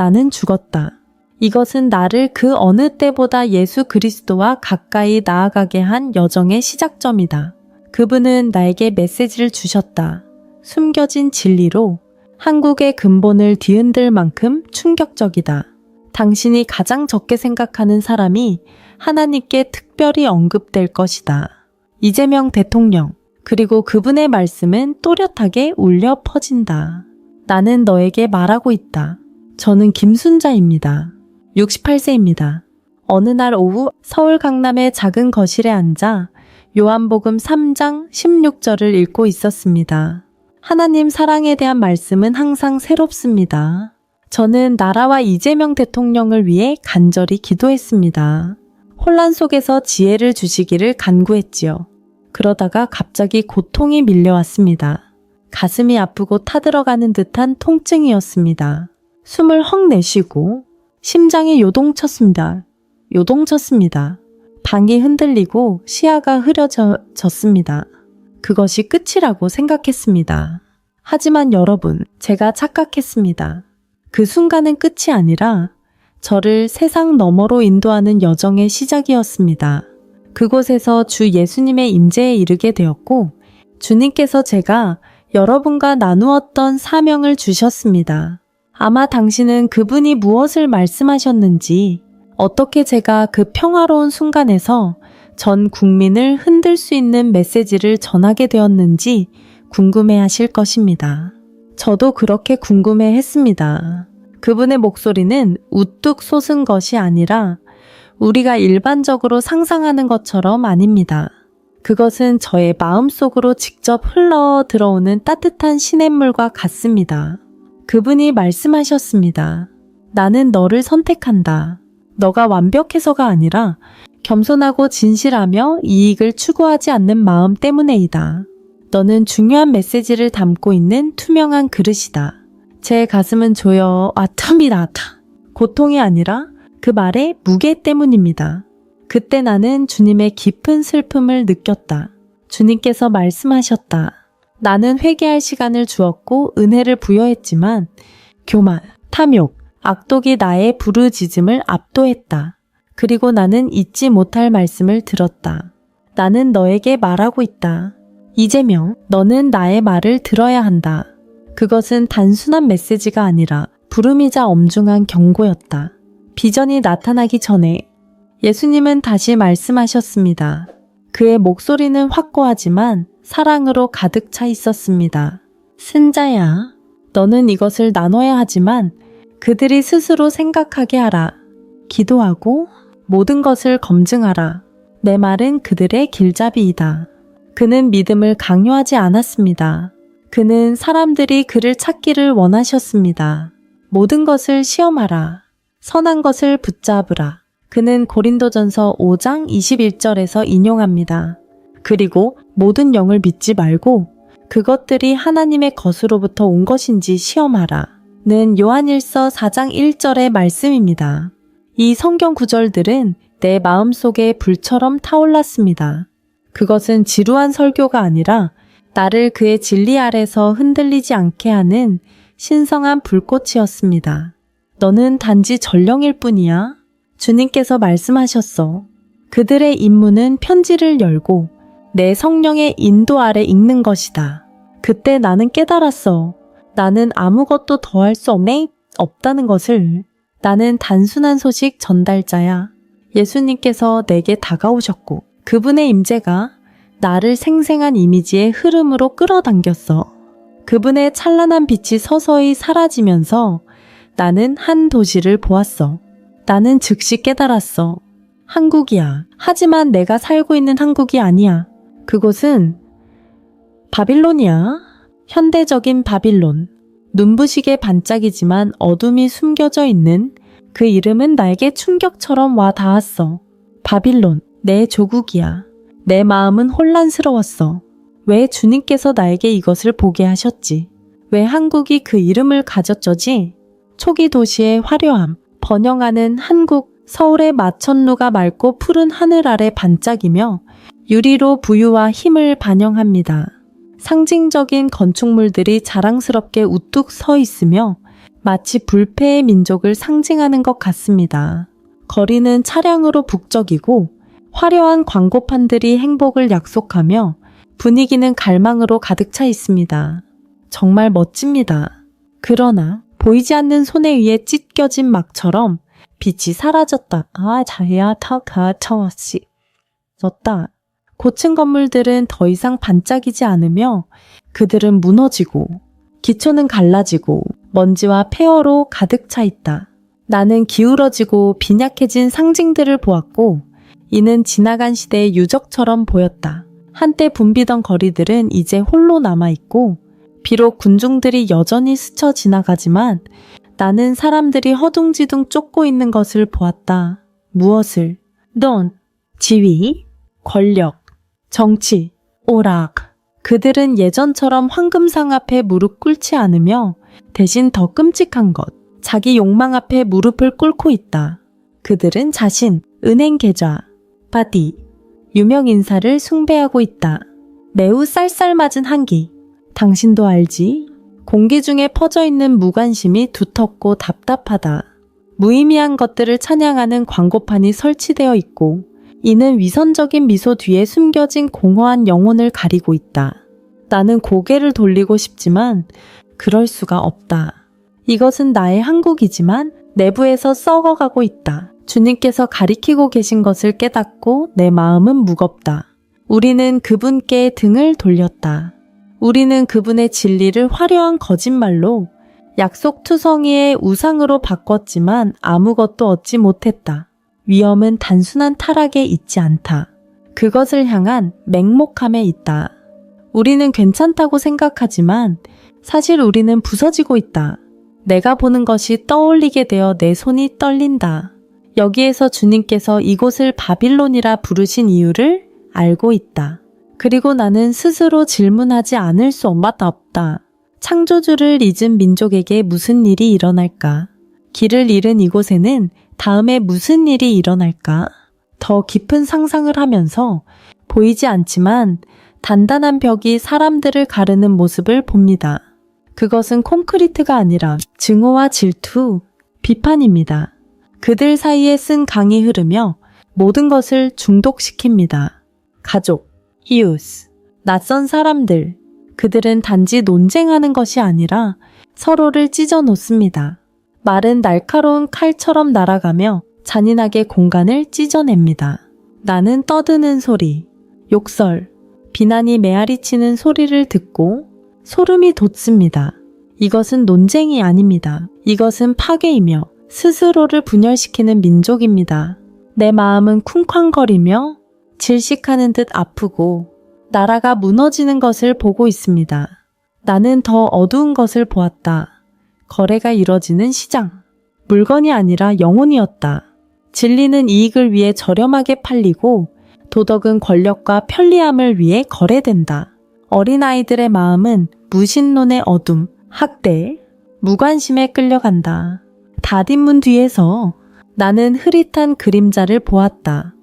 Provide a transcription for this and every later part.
나는 죽었다. 이것은 나를 그 어느 때보다 예수 그리스도와 가까이 나아가게 한 여정의 시작점이다. 그분은 나에게 메시지를 주셨다. 숨겨진 진리로 한국의 근본을 뒤흔들 만큼 충격적이다. 당신이 가장 적게 생각하는 사람이 하나님께 특별히 언급될 것이다. 이재명 대통령, 그리고 그분의 말씀은 또렷하게 울려 퍼진다. 나는 너에게 말하고 있다. 저는 김순자입니다. 68세입니다. 어느 날 오후 서울 강남의 작은 거실에 앉아 요한복음 3장 16절을 읽고 있었습니다. 하나님 사랑에 대한 말씀은 항상 새롭습니다. 저는 나라와 이재명 대통령을 위해 간절히 기도했습니다. 혼란 속에서 지혜를 주시기를 간구했지요. 그러다가 갑자기 고통이 밀려왔습니다. 가슴이 아프고 타들어가는 듯한 통증이었습니다. 숨을 헉 내쉬고 심장이 요동쳤습니다. 방이 흔들리고 시야가 흐려졌습니다. 그것이 끝이라고 생각했습니다. 하지만 여러분, 제가 착각했습니다. 그 순간은 끝이 아니라 저를 세상 너머로 인도하는 여정의 시작이었습니다. 그곳에서 주 예수님의 임재에 이르게 되었고 주님께서 제가 여러분과 나누었던 사명을 주셨습니다. 아마 당신은 그분이 무엇을 말씀하셨는지, 어떻게 제가 그 평화로운 순간에서 전 국민을 흔들 수 있는 메시지를 전하게 되었는지 궁금해 하실 것입니다. 저도 그렇게 궁금해 했습니다. 그분의 목소리는 우뚝 솟은 것이 아니라 우리가 일반적으로 상상하는 것처럼 아닙니다. 그것은 저의 마음속으로 직접 흘러 들어오는 따뜻한 시냇물과 같습니다. 그분이 말씀하셨습니다. 나는 너를 선택한다. 너가 완벽해서가 아니라 겸손하고 진실하며 이익을 추구하지 않는 마음 때문에이다. 너는 중요한 메시지를 담고 있는 투명한 그릇이다. 제 가슴은 조여 아tam이다. 고통이 아니라 그 말의 무게 때문입니다. 그때 나는 주님의 깊은 슬픔을 느꼈다. 주님께서 말씀하셨다. 나는 회개할 시간을 주었고 은혜를 부여했지만 교만, 탐욕, 악독이 나의 부르짖음을 압도했다. 그리고 나는 잊지 못할 말씀을 들었다. 나는 너에게 말하고 있다. 이재명, 너는 나의 말을 들어야 한다. 그것은 단순한 메시지가 아니라 부름이자 엄중한 경고였다. 비전이 나타나기 전에 예수님은 다시 말씀하셨습니다. 그의 목소리는 확고하지만 사랑으로 가득 차 있었습니다. 순자야, 너는 이것을 나눠야 하지만 그들이 스스로 생각하게 하라. 기도하고 모든 것을 검증하라. 내 말은 그들의 길잡이이다. 그는 믿음을 강요하지 않았습니다. 그는 사람들이 그를 찾기를 원하셨습니다. 모든 것을 시험하라. 선한 것을 붙잡으라. 그는 고린도전서 5장 21절에서 인용합니다. 그리고 모든 영을 믿지 말고 그것들이 하나님의 것으로부터 온 것인지 시험하라. 는 요한일서 4장 1절의 말씀입니다. 이 성경 구절들은 내 마음속에 불처럼 타올랐습니다. 그것은 지루한 설교가 아니라 나를 그의 진리 아래서 흔들리지 않게 하는 신성한 불꽃이었습니다. 너는 단지 전령일 뿐이야. 주님께서 말씀하셨어. 그들의 임무는 편지를 열고 내 성령의 인도 아래 읽는 것이다. 그때 나는 깨달았어. 나는 아무것도 더할 수 없다는 것을. 나는 단순한 소식 전달자야. 예수님께서 내게 다가오셨고 그분의 임재가 나를 생생한 이미지의 흐름으로 끌어당겼어. 그분의 찬란한 빛이 서서히 사라지면서 나는 한 도시를 보았어. 나는 즉시 깨달았어. 한국이야. 하지만 내가 살고 있는 한국이 아니야. 그곳은 바빌론이야. 현대적인 바빌론. 눈부시게 반짝이지만 어둠이 숨겨져 있는 그 이름은 나에게 충격처럼 와 닿았어. 바빌론, 내 조국이야. 내 마음은 혼란스러웠어. 왜 주님께서 나에게 이것을 보게 하셨지? 왜 한국이 그 이름을 가졌저지? 초기 도시의 화려함, 번영하는 한국, 서울의 마천루가 맑고 푸른 하늘 아래 반짝이며 유리로 부유와 힘을 반영합니다. 상징적인 건축물들이 자랑스럽게 우뚝 서 있으며 마치 불패의 민족을 상징하는 것 같습니다. 거리는 차량으로 북적이고 화려한 광고판들이 행복을 약속하며 분위기는 갈망으로 가득 차 있습니다. 정말 멋집니다. 그러나 보이지 않는 손에 의해 찢겨진 막처럼 빛이 사라졌다. 자야 타가 타와시 졌다. 고층 건물들은 더 이상 반짝이지 않으며 그들은 무너지고 기초는 갈라지고 먼지와 폐허로 가득 차 있다. 나는 기울어지고 빈약해진 상징들을 보았고 이는 지나간 시대의 유적처럼 보였다. 한때 붐비던 거리들은 이제 홀로 남아있고 비록 군중들이 여전히 스쳐 지나가지만 나는 사람들이 허둥지둥 쫓고 있는 것을 보았다. 무엇을? 돈, 지위, 권력, 정치, 오락. 그들은 예전처럼 황금상 앞에 무릎 꿇지 않으며 대신 더 끔찍한 것, 자기 욕망 앞에 무릎을 꿇고 있다. 그들은 자신, 은행 계좌, 바디, 유명 인사를 숭배하고 있다. 매우 쌀쌀맞은 한기. 당신도 알지? 공기 중에 퍼져 있는 무관심이 두텁고 답답하다. 무의미한 것들을 찬양하는 광고판이 설치되어 있고 이는 위선적인 미소 뒤에 숨겨진 공허한 영혼을 가리고 있다. 나는 고개를 돌리고 싶지만 그럴 수가 없다. 이것은 나의 한국이지만 내부에서 썩어가고 있다. 주님께서 가리키고 계신 것을 깨닫고 내 마음은 무겁다. 우리는 그분께 등을 돌렸다. 우리는 그분의 진리를 화려한 거짓말로 약속투성이의 우상으로 바꿨지만 아무것도 얻지 못했다. 위험은 단순한 타락에 있지 않다. 그것을 향한 맹목함에 있다. 우리는 괜찮다고 생각하지만 사실 우리는 부서지고 있다. 내가 보는 것이 떠올리게 되어 내 손이 떨린다. 여기에서 주님께서 이곳을 바빌론이라 부르신 이유를 알고 있다. 그리고 나는 스스로 질문하지 않을 수 없다. 창조주를 잊은 민족에게 무슨 일이 일어날까? 길을 잃은 이곳에는 다음에 무슨 일이 일어날까? 더 깊은 상상을 하면서 보이지 않지만 단단한 벽이 사람들을 가르는 모습을 봅니다. 그것은 콘크리트가 아니라 증오와 질투, 비판입니다. 그들 사이에 쓴 강이 흐르며 모든 것을 중독시킵니다. 가족, 이웃, 낯선 사람들, 그들은 단지 논쟁하는 것이 아니라 서로를 찢어 놓습니다. 말은 날카로운 칼처럼 날아가며 잔인하게 공간을 찢어냅니다. 나는 떠드는 소리, 욕설, 비난이 메아리치는 소리를 듣고 소름이 돋습니다. 이것은 논쟁이 아닙니다. 이것은 파괴이며 스스로를 분열시키는 민족입니다. 내 마음은 쿵쾅거리며 질식하는 듯 아프고 나라가 무너지는 것을 보고 있습니다. 나는 더 어두운 것을 보았다. 거래가 이뤄지는 시장. 물건이 아니라 영혼이었다. 진리는 이익을 위해 저렴하게 팔리고 도덕은 권력과 편리함을 위해 거래된다. 어린아이들의 마음은 무신론의 어둠, 학대, 무관심에 끌려간다. 닫힌 문 뒤에서 나는 흐릿한 그림자를 보았다.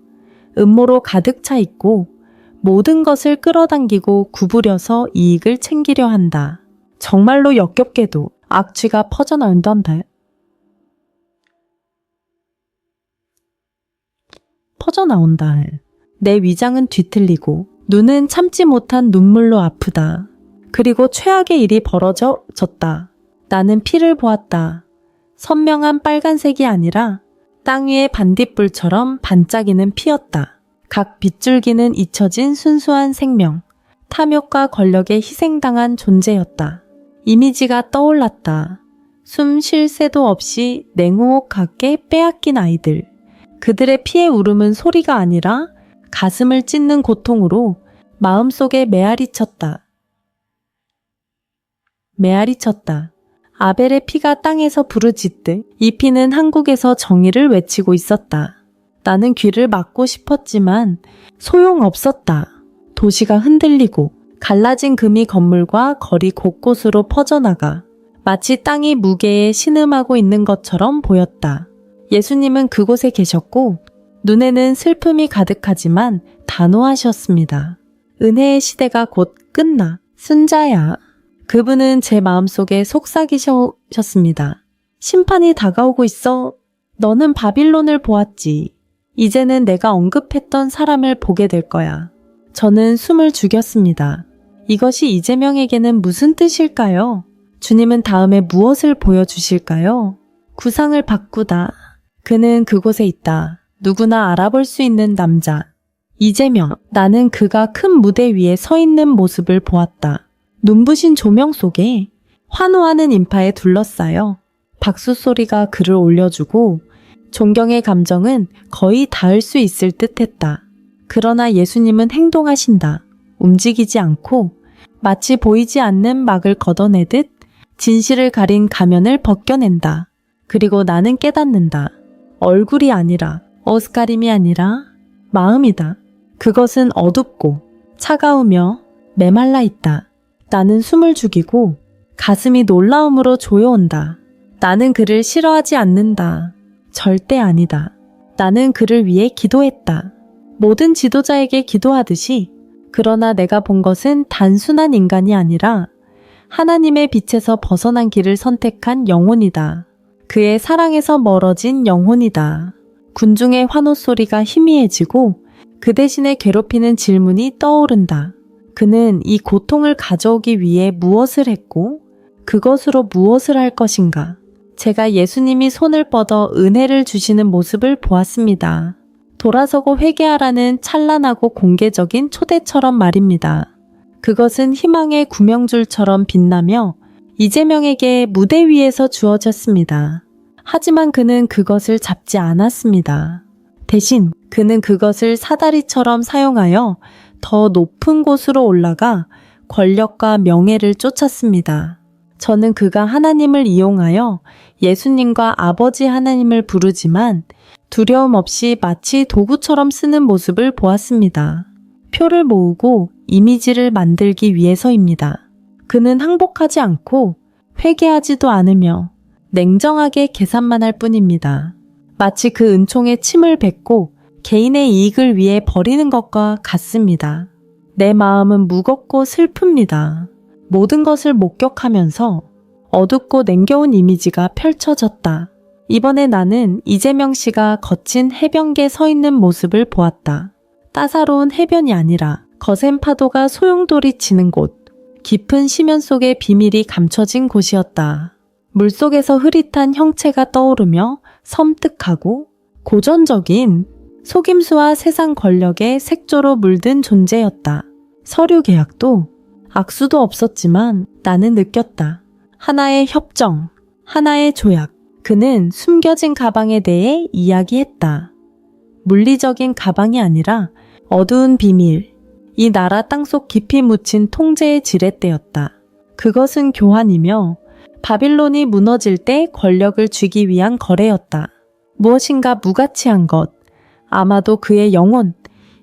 음모로 가득 차 있고 모든 것을 끌어당기고 구부려서 이익을 챙기려 한다. 정말로 역겹게도 악취가 퍼져나온단다. 퍼져나온다. 내 위장은 뒤틀리고 눈은 참지 못한 눈물로 아프다. 그리고 최악의 일이 벌어졌다. 나는 피를 보았다. 선명한 빨간색이 아니라 땅 위의 반딧불처럼 반짝이는 피였다. 각 빗줄기는 잊혀진 순수한 생명, 탐욕과 권력에 희생당한 존재였다. 이미지가 떠올랐다. 숨 쉴 새도 없이 냉호흡하게 빼앗긴 아이들. 그들의 피의 울음은 소리가 아니라 가슴을 찢는 고통으로 마음속에 메아리쳤다. 아벨의 피가 땅에서 부르짖듯 이 피는 한국에서 정의를 외치고 있었다. 나는 귀를 막고 싶었지만 소용없었다. 도시가 흔들리고 갈라진 금이 건물과 거리 곳곳으로 퍼져나가 마치 땅이 무게에 신음하고 있는 것처럼 보였다. 예수님은 그곳에 계셨고 눈에는 슬픔이 가득하지만 단호하셨습니다. 은혜의 시대가 곧 끝나. 순자야. 그분은 제 마음속에 속삭이셨습니다. 심판이 다가오고 있어. 너는 바빌론을 보았지. 이제는 내가 언급했던 사람을 보게 될 거야. 저는 숨을 죽였습니다. 이것이 이재명에게는 무슨 뜻일까요? 주님은 다음에 무엇을 보여주실까요? 구상을 바꾸다. 그는 그곳에 있다. 누구나 알아볼 수 있는 남자. 이재명. 나는 그가 큰 무대 위에 서 있는 모습을 보았다. 눈부신 조명 속에 환호하는 인파에 둘러싸여 박수 소리가 그를 올려주고 존경의 감정은 거의 닿을 수 있을 듯 했다. 그러나 예수님은 행동하신다. 움직이지 않고 마치 보이지 않는 막을 걷어내듯 진실을 가린 가면을 벗겨낸다. 그리고 나는 깨닫는다. 얼굴이 아니라, 옷가림이 아니라 마음이다. 그것은 어둡고 차가우며 메말라 있다. 나는 숨을 죽이고 가슴이 놀라움으로 조여온다. 나는 그를 싫어하지 않는다. 절대 아니다. 나는 그를 위해 기도했다. 모든 지도자에게 기도하듯이. 그러나 내가 본 것은 단순한 인간이 아니라 하나님의 빛에서 벗어난 길을 선택한 영혼이다. 그의 사랑에서 멀어진 영혼이다. 군중의 환호 소리가 희미해지고 그 대신에 괴롭히는 질문이 떠오른다. 그는 이 고통을 가져오기 위해 무엇을 했고 그것으로 무엇을 할 것인가? 제가 예수님이 손을 뻗어 은혜를 주시는 모습을 보았습니다. 돌아서고 회개하라는 찬란하고 공개적인 초대처럼 말입니다. 그것은 희망의 구명줄처럼 빛나며 이재명에게 무대 위에서 주어졌습니다. 하지만 그는 그것을 잡지 않았습니다. 대신 그는 그것을 사다리처럼 사용하여 더 높은 곳으로 올라가 권력과 명예를 쫓았습니다. 저는 그가 하나님을 이용하여 예수님과 아버지 하나님을 부르지만 두려움 없이 마치 도구처럼 쓰는 모습을 보았습니다. 표를 모으고 이미지를 만들기 위해서입니다. 그는 항복하지 않고 회개하지도 않으며 냉정하게 계산만 할 뿐입니다. 마치 그 은총에 침을 뱉고 개인의 이익을 위해 버리는 것과 같습니다. 내 마음은 무겁고 슬픕니다. 모든 것을 목격하면서 어둡고 냉겨운 이미지가 펼쳐졌다. 이번에 나는 이재명 씨가 거친 해변가에 서 있는 모습을 보았다. 따사로운 해변이 아니라 거센 파도가 소용돌이 치는 곳, 깊은 심연 속에 비밀이 감춰진 곳이었다. 물속에서 흐릿한 형체가 떠오르며 섬뜩하고 고전적인 속임수와 세상 권력의 색조로 물든 존재였다. 서류 계약도 악수도 없었지만 나는 느꼈다. 하나의 협정, 하나의 조약. 그는 숨겨진 가방에 대해 이야기했다. 물리적인 가방이 아니라 어두운 비밀, 이 나라 땅속 깊이 묻힌 통제의 지렛대였다. 그것은 교환이며 바빌론이 무너질 때 권력을 쥐기 위한 거래였다. 무엇인가 무가치한 것, 아마도 그의 영혼,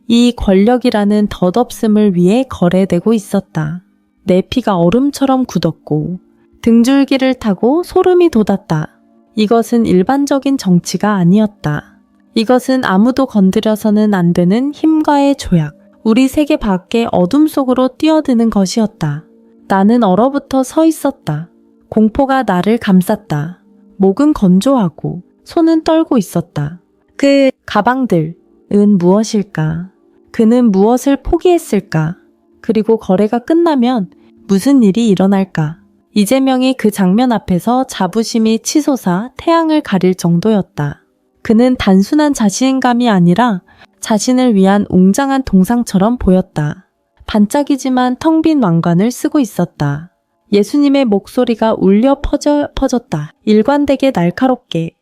이 권력이라는 덧없음을 위해 거래되고 있었다. 내 피가 얼음처럼 굳었고 등줄기를 타고 소름이 돋았다. 이것은 일반적인 정치가 아니었다. 이것은 아무도 건드려서는 안 되는 힘과의 조약, 우리 세계 밖의 어둠 속으로 뛰어드는 것이었다. 나는 얼어붙어 서 있었다. 공포가 나를 감쌌다. 목은 건조하고 손은 떨고 있었다. 그 가방들은 무엇일까? 그는 무엇을 포기했을까? 그리고 거래가 끝나면 무슨 일이 일어날까? 이재명이 그 장면 앞에서 자부심이 치솟아 태양을 가릴 정도였다. 그는 단순한 자신감이 아니라 자신을 위한 웅장한 동상처럼 보였다. 반짝이지만 텅 빈 왕관을 쓰고 있었다. 예수님의 목소리가 울려 퍼졌다. 일관되게 날카롭게.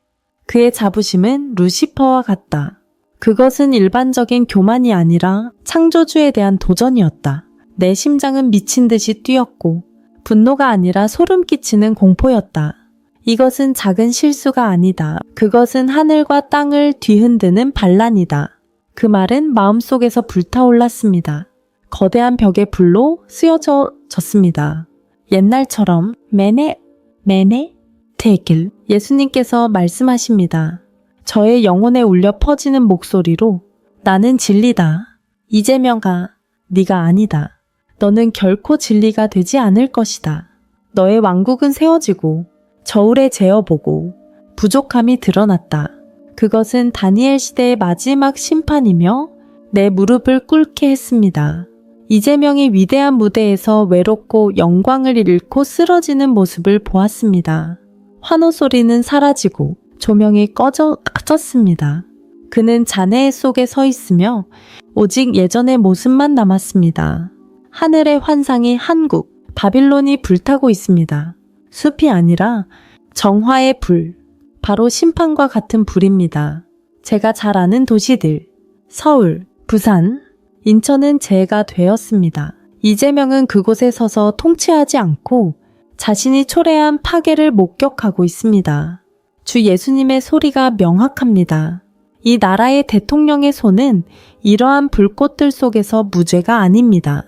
그의 자부심은 루시퍼와 같다. 그것은 일반적인 교만이 아니라 창조주에 대한 도전이었다. 내 심장은 미친 듯이 뛰었고 분노가 아니라 소름 끼치는 공포였다. 이것은 작은 실수가 아니다. 그것은 하늘과 땅을 뒤흔드는 반란이다. 그 말은 마음속에서 불타올랐습니다. 거대한 벽의 불로 쓰여졌습니다. 옛날처럼 매네 테길 예수님께서 말씀하십니다. 저의 영혼에 울려 퍼지는 목소리로 나는 진리다. 이재명아, 네가 아니다. 너는 결코 진리가 되지 않을 것이다. 너의 왕국은 세워지고 저울에 재어보고 부족함이 드러났다. 그것은 다니엘 시대의 마지막 심판이며 내 무릎을 꿇게 했습니다. 이재명이 위대한 무대에서 외롭고 영광을 잃고 쓰러지는 모습을 보았습니다. 환호 소리는 사라지고 조명이 꺼졌습니다. 그는 잔해 속에 서 있으며 오직 예전의 모습만 남았습니다. 하늘의 환상이 한국, 바빌론이 불타고 있습니다. 숲이 아니라 정화의 불, 바로 심판과 같은 불입니다. 제가 잘 아는 도시들, 서울, 부산, 인천은 재해가 되었습니다. 이재명은 그곳에 서서 통치하지 않고 자신이 초래한 파괴를 목격하고 있습니다. 주 예수님의 소리가 명확합니다. 이 나라의 대통령의 손은 이러한 불꽃들 속에서 무죄가 아닙니다.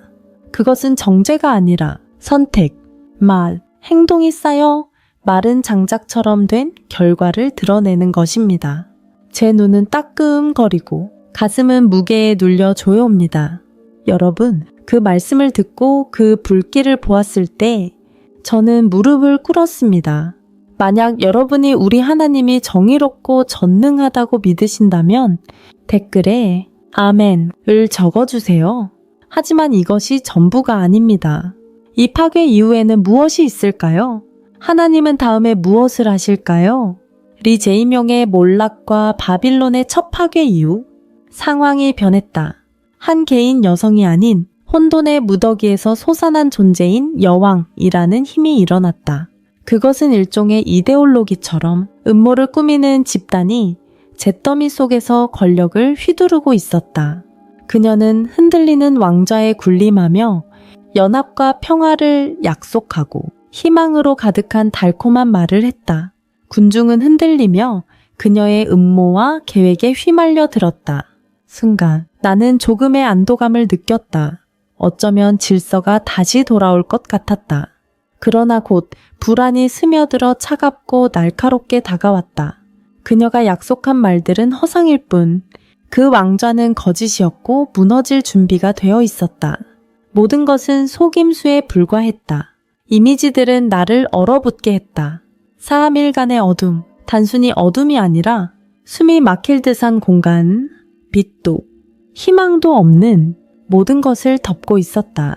그것은 정죄가 아니라 선택, 말, 행동이 쌓여 마른 장작처럼 된 결과를 드러내는 것입니다. 제 눈은 따끔거리고 가슴은 무게에 눌려 조여옵니다. 여러분, 그 말씀을 듣고 그 불길을 보았을 때 저는 무릎을 꿇었습니다. 만약 여러분이 우리 하나님이 정의롭고 전능하다고 믿으신다면 댓글에 아멘을 적어주세요. 하지만 이것이 전부가 아닙니다. 이 파괴 이후에는 무엇이 있을까요? 하나님은 다음에 무엇을 하실까요? 리 제이명의 몰락과 바빌론의 첫 파괴 이후 상황이 변했다. 한 개인 여성이 아닌 혼돈의 무더기에서 솟아난 존재인 여왕이라는 힘이 일어났다. 그것은 일종의 이데올로기처럼 음모를 꾸미는 집단이 잿더미 속에서 권력을 휘두르고 있었다. 그녀는 흔들리는 왕좌에 군림하며 연합과 평화를 약속하고 희망으로 가득한 달콤한 말을 했다. 군중은 흔들리며 그녀의 음모와 계획에 휘말려 들었다. 순간 나는 조금의 안도감을 느꼈다. 어쩌면 질서가 다시 돌아올 것 같았다. 그러나 곧 불안이 스며들어 차갑고 날카롭게 다가왔다. 그녀가 약속한 말들은 허상일 뿐 그 왕좌는 거짓이었고 무너질 준비가 되어 있었다. 모든 것은 속임수에 불과했다. 이미지들은 나를 얼어붙게 했다. 4일간의 어둠, 단순히 어둠이 아니라 숨이 막힐 듯한 공간, 빛도, 희망도 없는 모든 것을 덮고 있었다.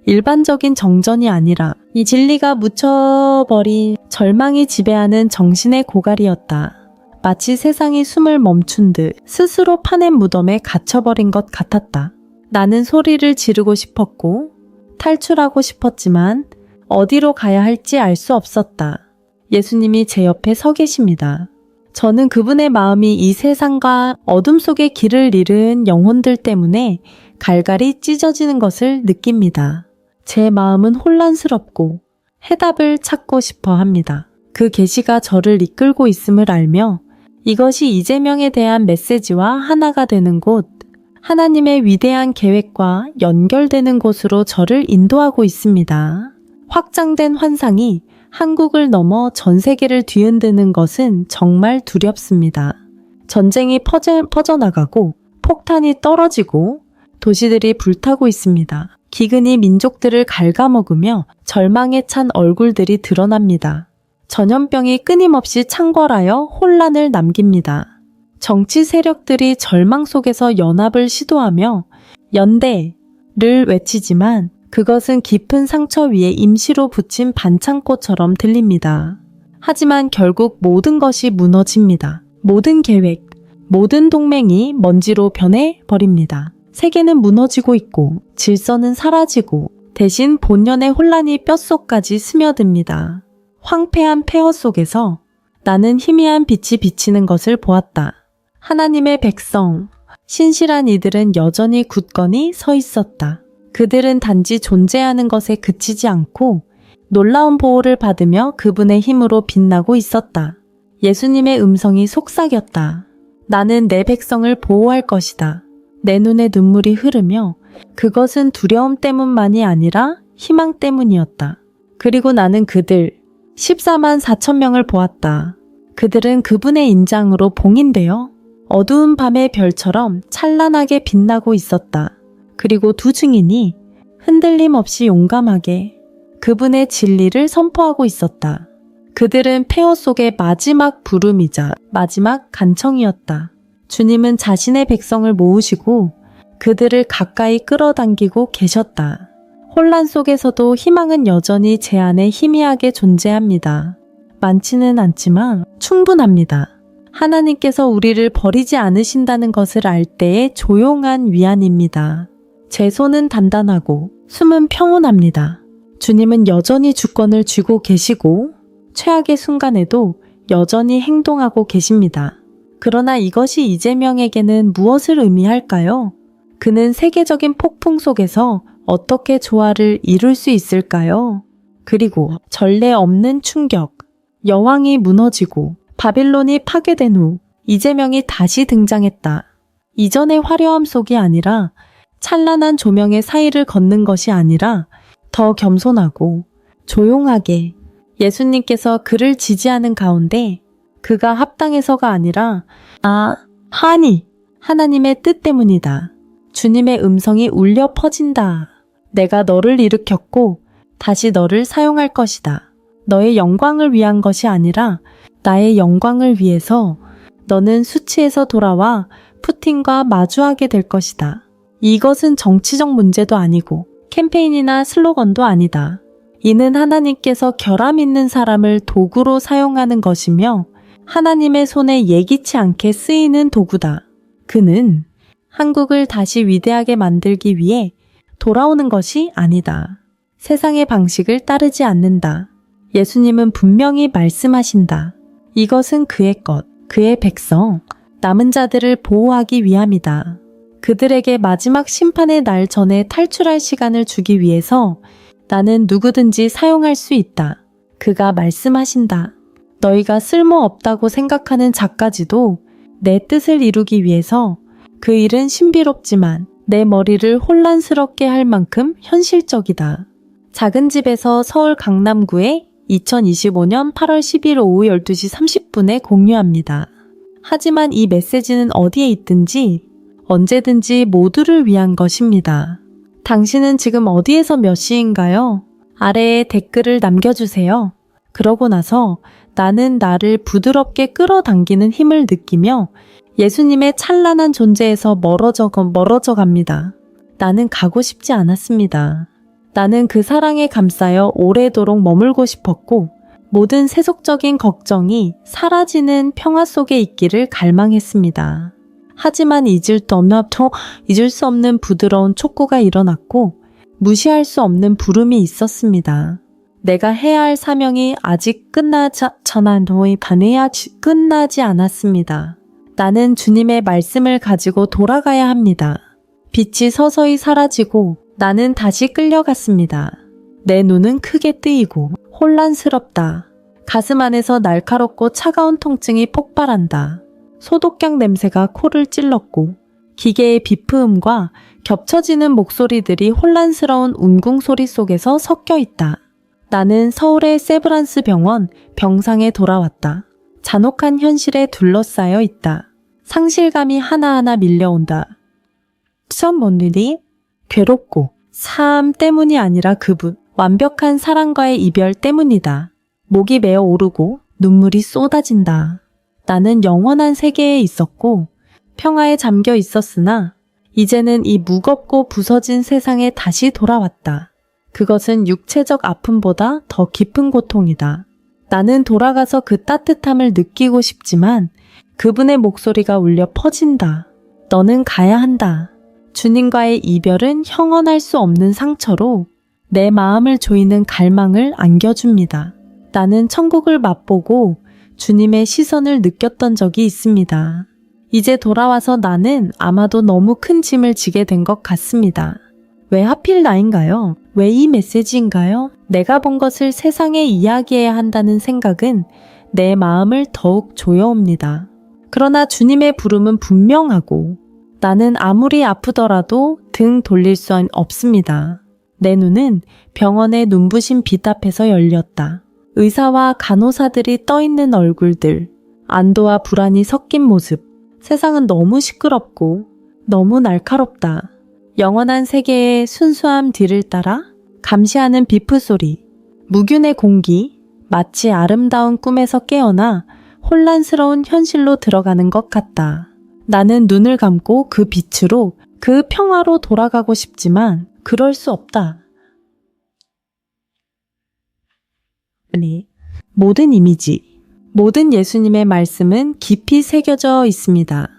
일반적인 정전이 아니라 이 진리가 묻혀버린 절망이 지배하는 정신의 고갈이었다. 마치 세상이 숨을 멈춘 듯 스스로 파낸 무덤에 갇혀버린 것 같았다. 나는 소리를 지르고 싶었고 탈출하고 싶었지만 어디로 가야 할지 알 수 없었다. 예수님이 제 옆에 서 계십니다. 저는 그분의 마음이 이 세상과 어둠 속에 길을 잃은 영혼들 때문에 갈갈이 찢어지는 것을 느낍니다. 제 마음은 혼란스럽고 해답을 찾고 싶어 합니다. 그 계시가 저를 이끌고 있음을 알며 이것이 이재명에 대한 메시지와 하나가 되는 곳, 하나님의 위대한 계획과 연결되는 곳으로 저를 인도하고 있습니다. 확장된 환상이 한국을 넘어 전 세계를 뒤흔드는 것은 정말 두렵습니다. 전쟁이 퍼져나가고 폭탄이 떨어지고 도시들이 불타고 있습니다. 기근이 민족들을 갉아먹으며 절망에 찬 얼굴들이 드러납니다. 전염병이 끊임없이 창궐하여 혼란을 남깁니다. 정치 세력들이 절망 속에서 연합을 시도하며 연대를 외치지만 그것은 깊은 상처 위에 임시로 붙인 반창고처럼 들립니다. 하지만 결국 모든 것이 무너집니다. 모든 계획, 모든 동맹이 먼지로 변해버립니다. 세계는 무너지고 있고 질서는 사라지고 대신 본연의 혼란이 뼛속까지 스며듭니다. 황폐한 폐허 속에서 나는 희미한 빛이 비치는 것을 보았다. 하나님의 백성, 신실한 이들은 여전히 굳건히 서 있었다. 그들은 단지 존재하는 것에 그치지 않고 놀라운 보호를 받으며 그분의 힘으로 빛나고 있었다. 예수님의 음성이 속삭였다. 나는 내 백성을 보호할 것이다. 내 눈에 눈물이 흐르며 그것은 두려움 때문만이 아니라 희망 때문이었다. 그리고 나는 그들 14만 4천 명을 보았다. 그들은 그분의 인장으로 봉인되어 어두운 밤의 별처럼 찬란하게 빛나고 있었다. 그리고 두 증인이 흔들림 없이 용감하게 그분의 진리를 선포하고 있었다. 그들은 폐허 속의 마지막 부름이자 마지막 간청이었다. 주님은 자신의 백성을 모으시고 그들을 가까이 끌어당기고 계셨다. 혼란 속에서도 희망은 여전히 제 안에 희미하게 존재합니다. 많지는 않지만 충분합니다. 하나님께서 우리를 버리지 않으신다는 것을 알 때의 조용한 위안입니다. 제 손은 단단하고 숨은 평온합니다. 주님은 여전히 주권을 쥐고 계시고 최악의 순간에도 여전히 행동하고 계십니다. 그러나 이것이 이재명에게는 무엇을 의미할까요? 그는 세계적인 폭풍 속에서 어떻게 조화를 이룰 수 있을까요? 그리고 전례 없는 충격, 여왕이 무너지고 바빌론이 파괴된 후 이재명이 다시 등장했다. 이전의 화려함 속이 아니라 찬란한 조명의 사이를 걷는 것이 아니라 더 겸손하고 조용하게 예수님께서 그를 지지하는 가운데 그가 합당해서가 아니라 하나님의 뜻 때문이다. 주님의 음성이 울려 퍼진다. 내가 너를 일으켰고 다시 너를 사용할 것이다. 너의 영광을 위한 것이 아니라 나의 영광을 위해서 너는 수치에서 돌아와 푸틴과 마주하게 될 것이다. 이것은 정치적 문제도 아니고 캠페인이나 슬로건도 아니다. 이는 하나님께서 결함 있는 사람을 도구로 사용하는 것이며 하나님의 손에 예기치 않게 쓰이는 도구다. 그는 한국을 다시 위대하게 만들기 위해 돌아오는 것이 아니다. 세상의 방식을 따르지 않는다. 예수님은 분명히 말씀하신다. 이것은 그의 것, 그의 백성, 남은 자들을 보호하기 위함이다. 그들에게 마지막 심판의 날 전에 탈출할 시간을 주기 위해서 나는 누구든지 사용할 수 있다. 그가 말씀하신다. 너희가 쓸모없다고 생각하는 자까지도 내 뜻을 이루기 위해서 그 일은 신비롭지만 내 머리를 혼란스럽게 할 만큼 현실적이다. 작은 집에서 서울 강남구에 2025년 8월 10일 오후 12시 30분에 공유합니다. 하지만 이 메시지는 어디에 있든지 언제든지 모두를 위한 것입니다. 당신은 지금 어디에서 몇 시인가요? 아래에 댓글을 남겨주세요. 그러고 나서 나는 나를 부드럽게 끌어당기는 힘을 느끼며 예수님의 찬란한 존재에서 멀어져 갑니다. 나는 가고 싶지 않았습니다. 나는 그 사랑에 감싸여 오래도록 머물고 싶었고 모든 세속적인 걱정이 사라지는 평화 속에 있기를 갈망했습니다. 하지만 잊을 수 없는 부드러운 촉구가 일어났고 무시할 수 없는 부름이 있었습니다. 내가 해야 할 사명이 아직 끝나지 않았습니다. 나는 주님의 말씀을 가지고 돌아가야 합니다. 빛이 서서히 사라지고 나는 다시 끌려갔습니다. 내 눈은 크게 뜨이고 혼란스럽다. 가슴 안에서 날카롭고 차가운 통증이 폭발한다. 소독약 냄새가 코를 찔렀고 기계의 비프음과 겹쳐지는 목소리들이 혼란스러운 웅궁 소리 속에서 섞여 있다. 나는 서울의 세브란스 병원 병상에 돌아왔다. 잔혹한 현실에 둘러싸여 있다. 상실감이 하나하나 밀려온다. 뭔 일이? 괴롭고 삶 때문이 아니라 그분, 완벽한 사랑과의 이별 때문이다. 목이 메어 오르고 눈물이 쏟아진다. 나는 영원한 세계에 있었고 평화에 잠겨 있었으나 이제는 이 무겁고 부서진 세상에 다시 돌아왔다. 그것은 육체적 아픔보다 더 깊은 고통이다. 나는 돌아가서 그 따뜻함을 느끼고 싶지만 그분의 목소리가 울려 퍼진다. 너는 가야 한다. 주님과의 이별은 형언할 수 없는 상처로 내 마음을 조이는 갈망을 안겨줍니다. 나는 천국을 맛보고 주님의 시선을 느꼈던 적이 있습니다. 이제 돌아와서 나는 아마도 너무 큰 짐을 지게 된 것 같습니다. 왜 하필 나인가요? 왜 이 메시지인가요? 내가 본 것을 세상에 이야기해야 한다는 생각은 내 마음을 더욱 조여옵니다. 그러나 주님의 부름은 분명하고 나는 아무리 아프더라도 등 돌릴 수 없습니다. 내 눈은 병원의 눈부신 빛 앞에서 열렸다. 의사와 간호사들이 떠있는 얼굴들, 안도와 불안이 섞인 모습. 세상은 너무 시끄럽고 너무 날카롭다. 영원한 세계의 순수함 뒤를 따라 감시하는 비프 소리, 무균의 공기, 마치 아름다운 꿈에서 깨어나 혼란스러운 현실로 들어가는 것 같다. 나는 눈을 감고 그 빛으로, 그 평화로 돌아가고 싶지만 그럴 수 없다. 모든 이미지, 모든 예수님의 말씀은 깊이 새겨져 있습니다.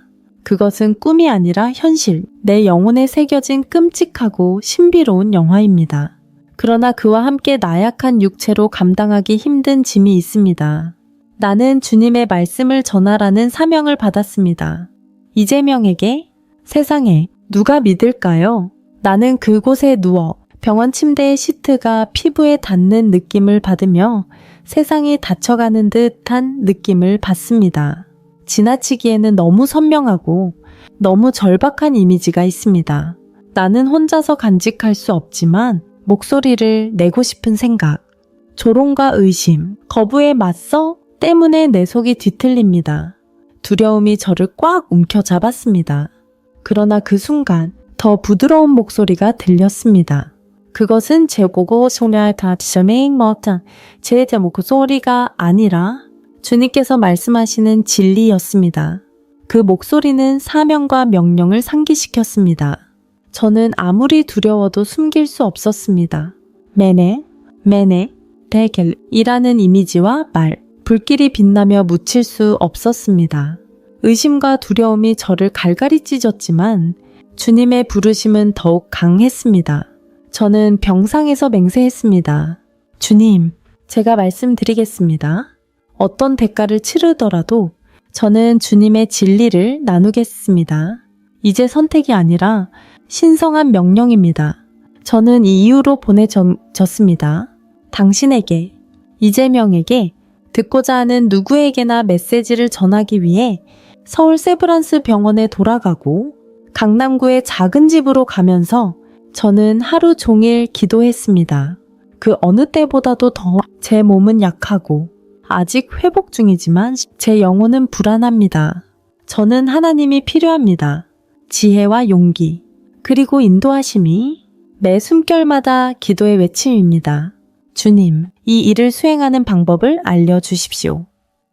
그것은 꿈이 아니라 현실, 내 영혼에 새겨진 끔찍하고 신비로운 영화입니다. 그러나 그와 함께 나약한 육체로 감당하기 힘든 짐이 있습니다. 나는 주님의 말씀을 전하라는 사명을 받았습니다. 이재명에게, 세상에 누가 믿을까요? 나는 그곳에 누워 병원 침대의 시트가 피부에 닿는 느낌을 받으며 세상이 닫혀가는 듯한 느낌을 받습니다. 지나치기에는 너무 선명하고 너무 절박한 이미지가 있습니다. 나는 혼자서 간직할 수 없지만 목소리를 내고 싶은 생각, 조롱과 의심, 거부에 맞서 때문에 내 속이 뒤틀립니다. 두려움이 저를 꽉 움켜잡았습니다. 그러나 그 순간 더 부드러운 목소리가 들렸습니다. 그것은 제 목소리가 아니라 주님께서 말씀하시는 진리였습니다. 그 목소리는 사명과 명령을 상기시켰습니다. 저는 아무리 두려워도 숨길 수 없었습니다. 매네, 대결이라는 이미지와 말, 불길이 빛나며 묻힐 수 없었습니다. 의심과 두려움이 저를 갈갈이 찢었지만 주님의 부르심은 더욱 강했습니다. 저는 병상에서 맹세했습니다. 주님, 제가 말씀드리겠습니다. 어떤 대가를 치르더라도 저는 주님의 진리를 나누겠습니다. 이제 선택이 아니라 신성한 명령입니다. 저는 이 이유로 보내졌습니다. 당신에게, 이재명에게, 듣고자 하는 누구에게나 메시지를 전하기 위해 서울 세브란스 병원에 돌아가고 강남구의 작은 집으로 가면서 저는 하루 종일 기도했습니다. 그 어느 때보다도 더 제 몸은 약하고 아직 회복 중이지만 제 영혼은 불안합니다. 저는 하나님이 필요합니다. 지혜와 용기, 그리고 인도하심이 매 숨결마다 기도의 외침입니다. 주님, 이 일을 수행하는 방법을 알려주십시오.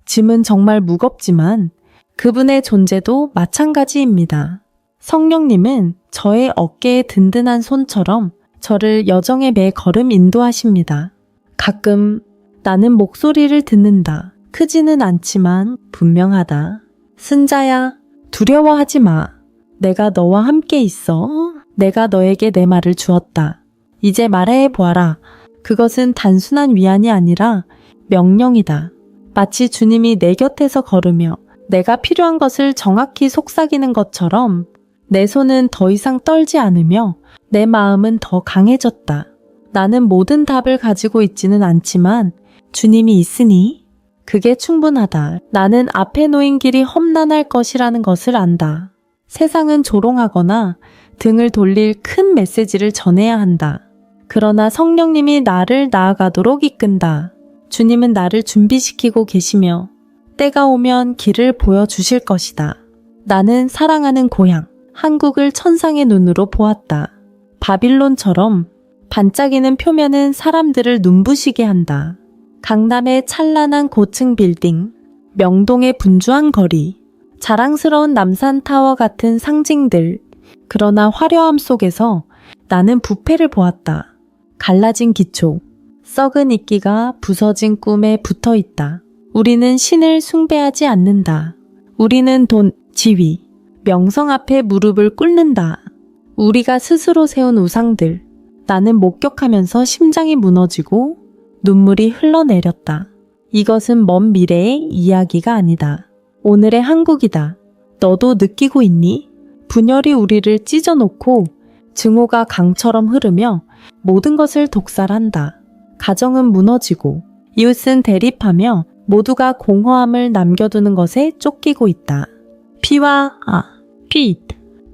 짐은 정말 무겁지만 그분의 존재도 마찬가지입니다. 성령님은 저의 어깨에 든든한 손처럼 저를 여정의 매 걸음 인도하십니다. 가끔 나는 목소리를 듣는다. 크지는 않지만 분명하다. 순자야, 두려워하지 마. 내가 너와 함께 있어. 내가 너에게 내 말을 주었다. 이제 말해 보아라. 그것은 단순한 위안이 아니라 명령이다. 마치 주님이 내 곁에서 걸으며 내가 필요한 것을 정확히 속삭이는 것처럼 내 손은 더 이상 떨지 않으며 내 마음은 더 강해졌다. 나는 모든 답을 가지고 있지는 않지만 주님이 있으니 그게 충분하다. 나는 앞에 놓인 길이 험난할 것이라는 것을 안다. 세상은 조롱하거나 등을 돌릴 큰 메시지를 전해야 한다. 그러나 성령님이 나를 나아가도록 이끈다. 주님은 나를 준비시키고 계시며 때가 오면 길을 보여주실 것이다. 나는 사랑하는 고향, 한국을 천상의 눈으로 보았다. 바빌론처럼 반짝이는 표면은 사람들을 눈부시게 한다. 강남의 찬란한 고층 빌딩, 명동의 분주한 거리, 자랑스러운 남산타워 같은 상징들. 그러나 화려함 속에서 나는 부패를 보았다. 갈라진 기초, 썩은 이끼가 부서진 꿈에 붙어 있다. 우리는 신을 숭배하지 않는다. 우리는 돈, 지위, 명성 앞에 무릎을 꿇는다. 우리가 스스로 세운 우상들. 나는 목격하면서 심장이 무너지고 눈물이 흘러내렸다. 이것은 먼 미래의 이야기가 아니다. 오늘의 한국이다. 너도 느끼고 있니? 분열이 우리를 찢어놓고 증오가 강처럼 흐르며 모든 것을 독살한다. 가정은 무너지고 이웃은 대립하며 모두가 공허함을 남겨두는 것에 쫓기고 있다. 빛,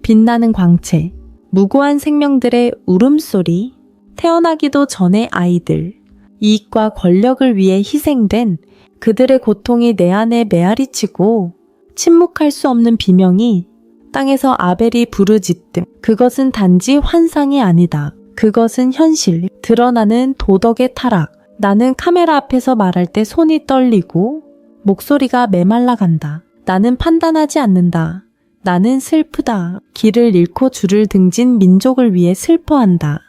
빛나는 광채, 무고한 생명들의 울음소리, 태어나기도 전의 아이들, 이익과 권력을 위해 희생된 그들의 고통이 내 안에 메아리치고 침묵할 수 없는 비명이 땅에서 아벨이 부르짖듯. 그것은 단지 환상이 아니다. 그것은 현실, 드러나는 도덕의 타락, 나는 카메라 앞에서 말할 때 손이 떨리고 목소리가 메말라 간다. 나는 판단하지 않는다. 나는 슬프다. 길을 잃고 줄을 등진 민족을 위해 슬퍼한다.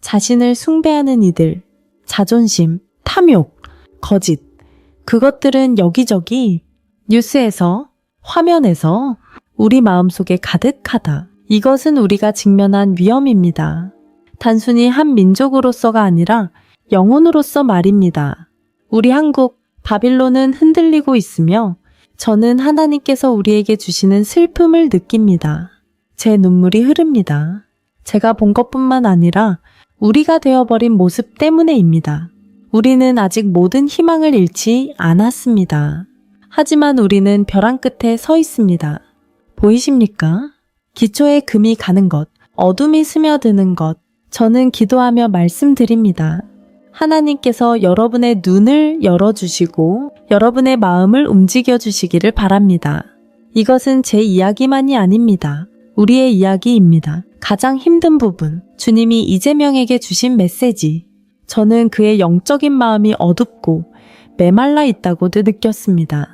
자신을 숭배하는 이들, 자존심, 탐욕, 거짓, 그것들은 여기저기 뉴스에서, 화면에서 우리 마음속에 가득하다. 이것은 우리가 직면한 위험입니다. 단순히 한 민족으로서가 아니라 영혼으로서 말입니다. 우리 한국, 바빌론은 흔들리고 있으며 저는 하나님께서 우리에게 주시는 슬픔을 느낍니다. 제 눈물이 흐릅니다. 제가 본 것뿐만 아니라 우리가 되어버린 모습 때문에입니다. 우리는 아직 모든 희망을 잃지 않았습니다. 하지만 우리는 벼랑 끝에 서 있습니다. 보이십니까? 기초에 금이 가는 것, 어둠이 스며드는 것, 저는 기도하며 말씀드립니다. 하나님께서 여러분의 눈을 열어주시고 여러분의 마음을 움직여주시기를 바랍니다. 이것은 제 이야기만이 아닙니다. 우리의 이야기입니다. 가장 힘든 부분, 주님이 이재명에게 주신 메시지. 저는 그의 영적인 마음이 어둡고 메말라 있다고 느꼈습니다.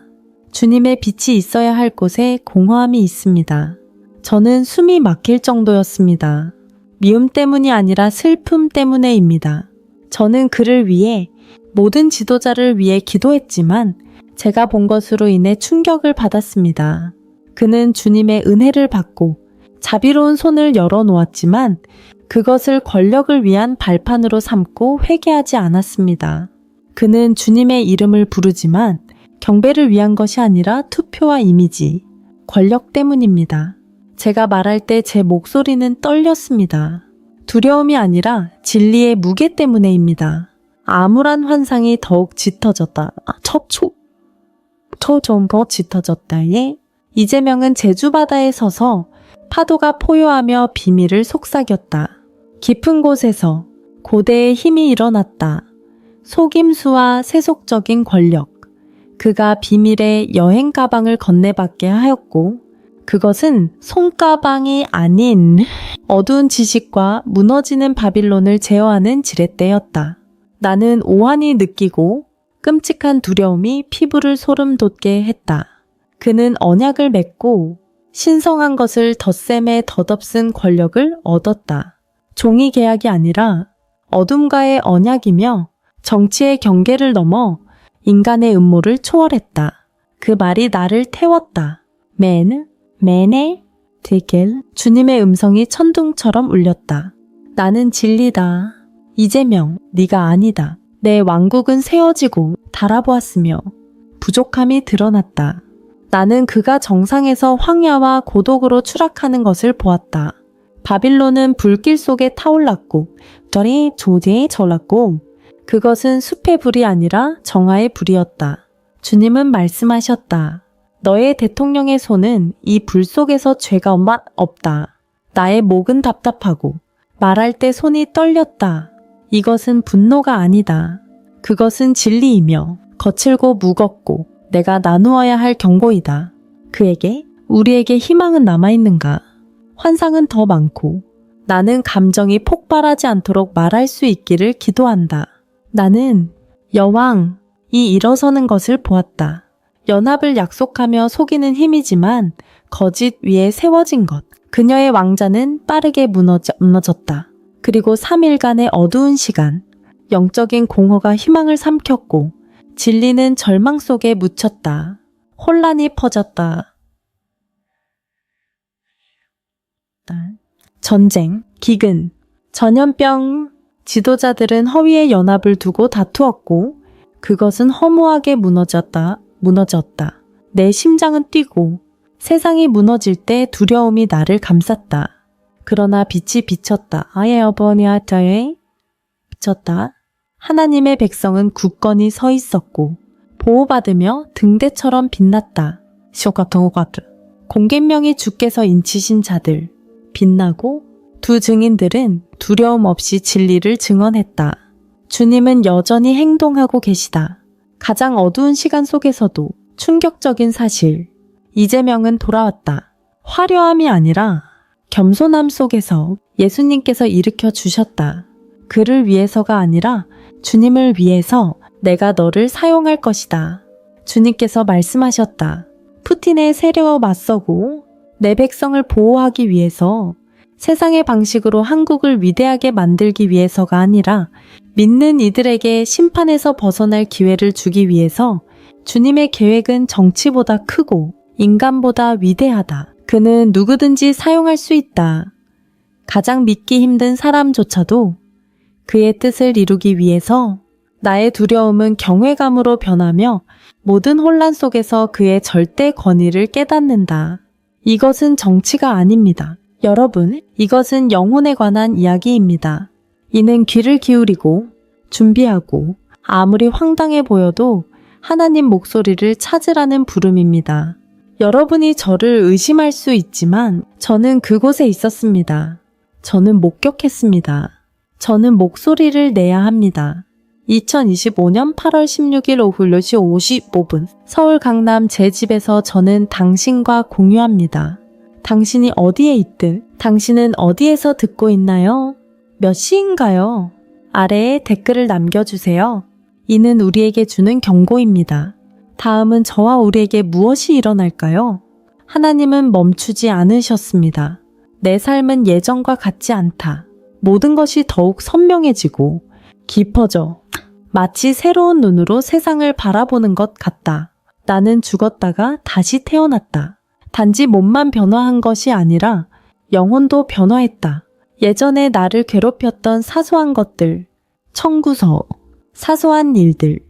주님의 빛이 있어야 할 곳에 공허함이 있습니다. 저는 숨이 막힐 정도였습니다. 미움 때문이 아니라 슬픔 때문에입니다. 저는 그를 위해 모든 지도자를 위해 기도했지만 제가 본 것으로 인해 충격을 받았습니다. 그는 주님의 은혜를 받고 자비로운 손을 열어놓았지만 그것을 권력을 위한 발판으로 삼고 회개하지 않았습니다. 그는 주님의 이름을 부르지만 경배를 위한 것이 아니라 투표와 이미지, 권력 때문입니다. 제가 말할 때 제 목소리는 떨렸습니다. 두려움이 아니라 진리의 무게 때문에입니다. 암울한 환상이 더욱 짙어졌다. 더 짙어졌다에 이재명은 제주바다에 서서 파도가 포효하며 비밀을 속삭였다. 깊은 곳에서 고대의 힘이 일어났다. 속임수와 세속적인 권력. 그가 비밀의 여행 가방을 건네받게 하였고 그것은 손가방이 아닌 어두운 지식과 무너지는 바빌론을 제어하는 지렛대였다. 나는 오한이 느끼고 끔찍한 두려움이 피부를 소름 돋게 했다. 그는 언약을 맺고 신성한 것을 덧셈에 덧없은 권력을 얻었다. 종이 계약이 아니라 어둠과의 언약이며 정치의 경계를 넘어 인간의 음모를 초월했다. 그 말이 나를 태웠다. 매네, 데겔. 주님의 음성이 천둥처럼 울렸다. 나는 진리다. 이재명, 네가 아니다. 내 왕국은 세워지고 달아보았으며 부족함이 드러났다. 나는 그가 정상에서 황야와 고독으로 추락하는 것을 보았다. 바빌론은 불길 속에 타올랐고 저리 조제에 절랐고 그것은 숲의 불이 아니라 정화의 불이었다. 주님은 말씀하셨다. 너의 대통령의 손은 이 불 속에서 죄가 없다. 나의 목은 답답하고 말할 때 손이 떨렸다. 이것은 분노가 아니다. 그것은 진리이며 거칠고 무겁고 내가 나누어야 할 경고이다. 그에게 우리에게 희망은 남아있는가? 환상은 더 많고 나는 감정이 폭발하지 않도록 말할 수 있기를 기도한다. 나는 여왕이 일어서는 것을 보았다. 연합을 약속하며 속이는 힘이지만 거짓 위에 세워진 것. 그녀의 왕자는 빠르게 무너졌다. 그리고 3일간의 어두운 시간, 영적인 공허가 희망을 삼켰고 진리는 절망 속에 묻혔다. 혼란이 퍼졌다. 전쟁, 기근, 전염병. 지도자들은 허위의 연합을 두고 다투었고 그것은 허무하게 무너졌다. 내 심장은 뛰고 세상이 무너질 때 두려움이 나를 감쌌다. 그러나 빛이 비쳤다. 아예어버니아타에 비쳤다. 하나님의 백성은 굳건히 서 있었고 보호받으며 등대처럼 빛났다. 쇼카토가트. 공개명이 주께서 인치신 자들. 빛나고 두 증인들은 두려움 없이 진리를 증언했다. 주님은 여전히 행동하고 계시다. 가장 어두운 시간 속에서도 충격적인 사실. 이재명은 돌아왔다. 화려함이 아니라 겸손함 속에서 예수님께서 일으켜 주셨다. 그를 위해서가 아니라 주님을 위해서 내가 너를 사용할 것이다. 주님께서 말씀하셨다. 푸틴의 세력에 맞서고 내 백성을 보호하기 위해서 세상의 방식으로 한국을 위대하게 만들기 위해서가 아니라 믿는 이들에게 심판에서 벗어날 기회를 주기 위해서 주님의 계획은 정치보다 크고 인간보다 위대하다. 그는 누구든지 사용할 수 있다. 가장 믿기 힘든 사람조차도 그의 뜻을 이루기 위해서 나의 두려움은 경외감으로 변하며 모든 혼란 속에서 그의 절대 권위를 깨닫는다. 이것은 정치가 아닙니다. 여러분, 이것은 영혼에 관한 이야기입니다. 이는 귀를 기울이고 준비하고 아무리 황당해 보여도 하나님 목소리를 찾으라는 부름입니다. 여러분이 저를 의심할 수 있지만 저는 그곳에 있었습니다. 저는 목격했습니다. 저는 목소리를 내야 합니다. 2025년 8월 16일 오후 10시 55분 서울 강남 제 집에서 저는 당신과 공유합니다. 당신이 어디에 있든 당신은 어디에서 듣고 있나요? 몇 시인가요? 아래에 댓글을 남겨주세요. 이는 우리에게 주는 경고입니다. 다음은 저와 우리에게 무엇이 일어날까요? 하나님은 멈추지 않으셨습니다. 내 삶은 예전과 같지 않다. 모든 것이 더욱 선명해지고 깊어져 마치 새로운 눈으로 세상을 바라보는 것 같다. 나는 죽었다가 다시 태어났다. 단지 몸만 변화한 것이 아니라 영혼도 변화했다. 예전에 나를 괴롭혔던 사소한 것들, 청구서, 사소한 일들,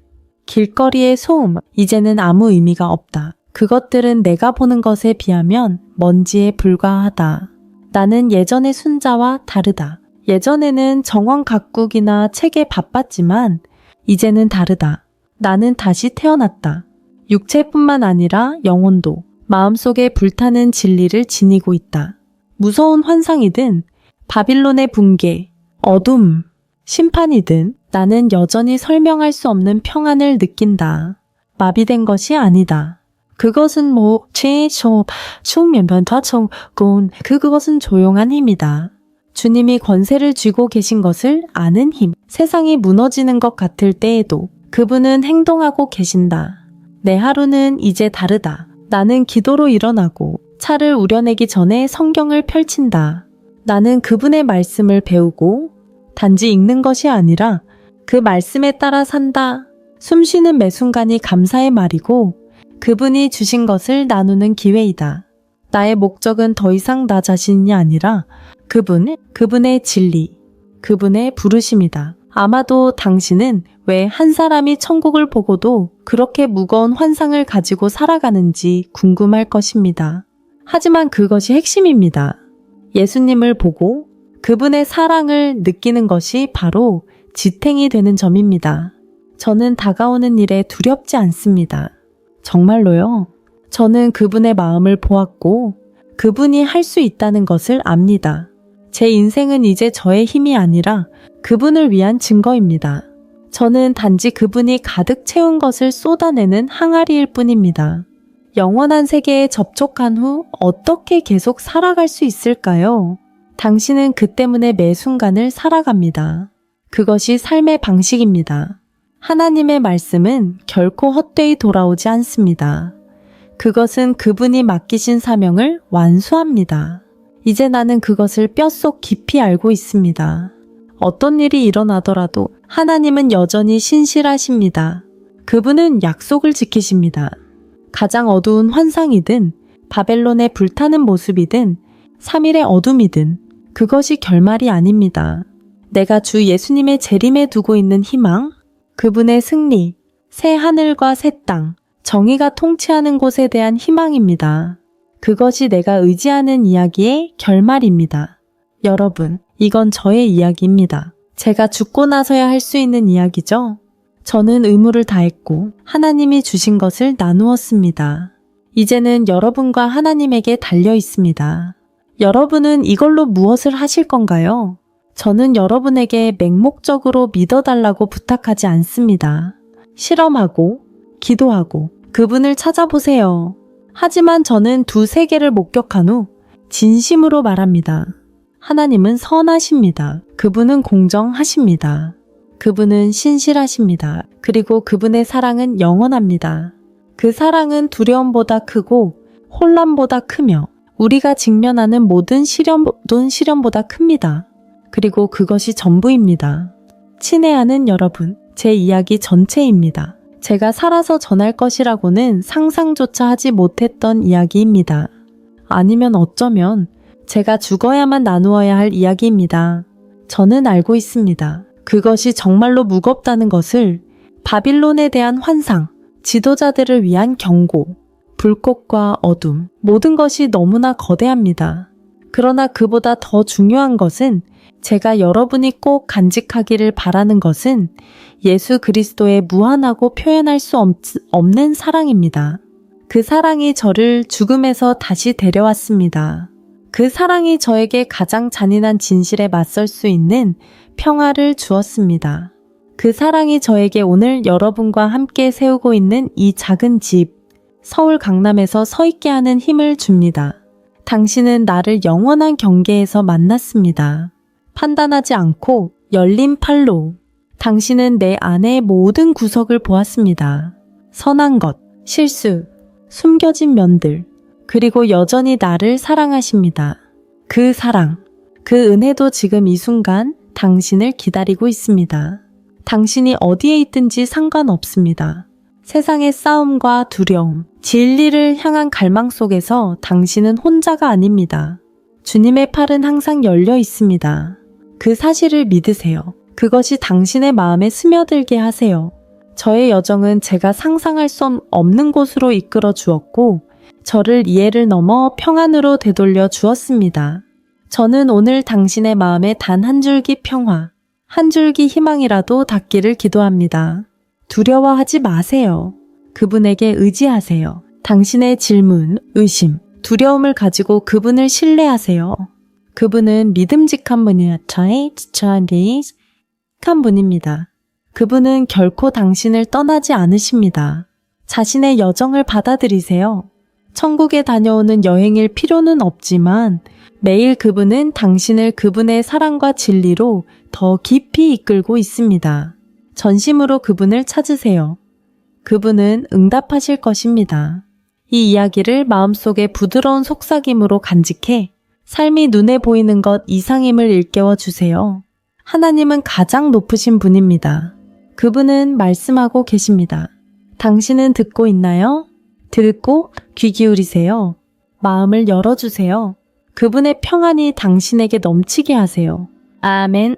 길거리의 소음, 이제는 아무 의미가 없다. 그것들은 내가 보는 것에 비하면 먼지에 불과하다. 나는 예전의 순자와 다르다. 예전에는 정원 가꾸기나 책에 바빴지만 이제는 다르다. 나는 다시 태어났다. 육체뿐만 아니라 영혼도 마음속에 불타는 진리를 지니고 있다. 무서운 환상이든 바빌론의 붕괴, 어둠, 심판이든 나는 여전히 설명할 수 없는 평안을 느낀다. 마비된 것이 아니다. 그것은 그것은 조용한 힘이다. 주님이 권세를 쥐고 계신 것을 아는 힘. 세상이 무너지는 것 같을 때에도 그분은 행동하고 계신다. 내 하루는 이제 다르다. 나는 기도로 일어나고 차를 우려내기 전에 성경을 펼친다. 나는 그분의 말씀을 배우고 단지 읽는 것이 아니라 그 말씀에 따라 산다. 숨쉬는 매 순간이 감사의 말이고 그분이 주신 것을 나누는 기회이다. 나의 목적은 더 이상 나 자신이 아니라 그분의 진리, 그분의 부르심이다. 아마도 당신은 왜 한 사람이 천국을 보고도 그렇게 무거운 환상을 가지고 살아가는지 궁금할 것입니다. 하지만 그것이 핵심입니다. 예수님을 보고 그분의 사랑을 느끼는 것이 바로 지탱이 되는 점입니다. 저는 다가오는 일에 두렵지 않습니다. 정말로요. 저는 그분의 마음을 보았고 그분이 할 수 있다는 것을 압니다. 제 인생은 이제 저의 힘이 아니라 그분을 위한 증거입니다. 저는 단지 그분이 가득 채운 것을 쏟아내는 항아리일 뿐입니다. 영원한 세계에 접촉한 후 어떻게 계속 살아갈 수 있을까요? 당신은 그 때문에 매 순간을 살아갑니다. 그것이 삶의 방식입니다. 하나님의 말씀은 결코 헛되이 돌아오지 않습니다. 그것은 그분이 맡기신 사명을 완수합니다. 이제 나는 그것을 뼛속 깊이 알고 있습니다. 어떤 일이 일어나더라도 하나님은 여전히 신실하십니다. 그분은 약속을 지키십니다. 가장 어두운 환상이든 바벨론의 불타는 모습이든 3일의 어둠이든 그것이 결말이 아닙니다. 내가 주 예수님의 재림에 두고 있는 희망, 그분의 승리, 새 하늘과 새 땅, 정의가 통치하는 곳에 대한 희망입니다. 그것이 내가 의지하는 이야기의 결말입니다. 여러분, 이건 저의 이야기입니다. 제가 죽고 나서야 할 수 있는 이야기죠? 저는 의무를 다했고 하나님이 주신 것을 나누었습니다. 이제는 여러분과 하나님에게 달려 있습니다. 여러분은 이걸로 무엇을 하실 건가요? 저는 여러분에게 맹목적으로 믿어달라고 부탁하지 않습니다. 실험하고 기도하고 그분을 찾아보세요. 하지만 저는 두 세계를 목격한 후 진심으로 말합니다. 하나님은 선하십니다. 그분은 공정하십니다. 그분은 신실하십니다. 그리고 그분의 사랑은 영원합니다. 그 사랑은 두려움보다 크고 혼란보다 크며 우리가 직면하는 모든 시련보다 큽니다. 그리고 그것이 전부입니다. 친애하는 여러분, 제 이야기 전체입니다. 제가 살아서 전할 것이라고는 상상조차 하지 못했던 이야기입니다. 아니면 어쩌면 제가 죽어야만 나누어야 할 이야기입니다. 저는 알고 있습니다. 그것이 정말로 무겁다는 것을. 바빌론에 대한 환상, 지도자들을 위한 경고, 불꽃과 어둠, 모든 것이 너무나 거대합니다. 그러나 그보다 더 중요한 것은 제가 여러분이 꼭 간직하기를 바라는 것은 예수 그리스도의 무한하고 표현할 수 없는 사랑입니다. 그 사랑이 저를 죽음에서 다시 데려왔습니다. 그 사랑이 저에게 가장 잔인한 진실에 맞설 수 있는 평화를 주었습니다. 그 사랑이 저에게 오늘 여러분과 함께 세우고 있는 이 작은 집, 서울 강남에서 서 있게 하는 힘을 줍니다. 당신은 나를 영원한 경계에서 만났습니다. 판단하지 않고 열린 팔로 당신은 내 안의 모든 구석을 보았습니다. 선한 것, 실수, 숨겨진 면들, 그리고 여전히 나를 사랑하십니다. 그 사랑, 그 은혜도 지금 이 순간 당신을 기다리고 있습니다. 당신이 어디에 있든지 상관없습니다. 세상의 싸움과 두려움, 진리를 향한 갈망 속에서 당신은 혼자가 아닙니다. 주님의 팔은 항상 열려 있습니다. 그 사실을 믿으세요. 그것이 당신의 마음에 스며들게 하세요. 저의 여정은 제가 상상할 수 없는 곳으로 이끌어 주었고, 저를 이해를 넘어 평안으로 되돌려 주었습니다. 저는 오늘 당신의 마음에 단 한 줄기 평화, 한 줄기 희망이라도 닿기를 기도합니다. 두려워하지 마세요. 그분에게 의지하세요. 당신의 질문, 의심, 두려움을 가지고 그분을 신뢰하세요. 그분은 믿음직한 분입니다. 그분은 결코 당신을 떠나지 않으십니다. 자신의 여정을 받아들이세요. 천국에 다녀오는 여행일 필요는 없지만 매일 그분은 당신을 그분의 사랑과 진리로 더 깊이 이끌고 있습니다. 전심으로 그분을 찾으세요. 그분은 응답하실 것입니다. 이 이야기를 마음속에 부드러운 속삭임으로 간직해 삶이 눈에 보이는 것 이상임을 일깨워 주세요. 하나님은 가장 높으신 분입니다. 그분은 말씀하고 계십니다. 당신은 듣고 있나요? 듣고 귀 기울이세요. 마음을 열어주세요. 그분의 평안이 당신에게 넘치게 하세요. 아멘.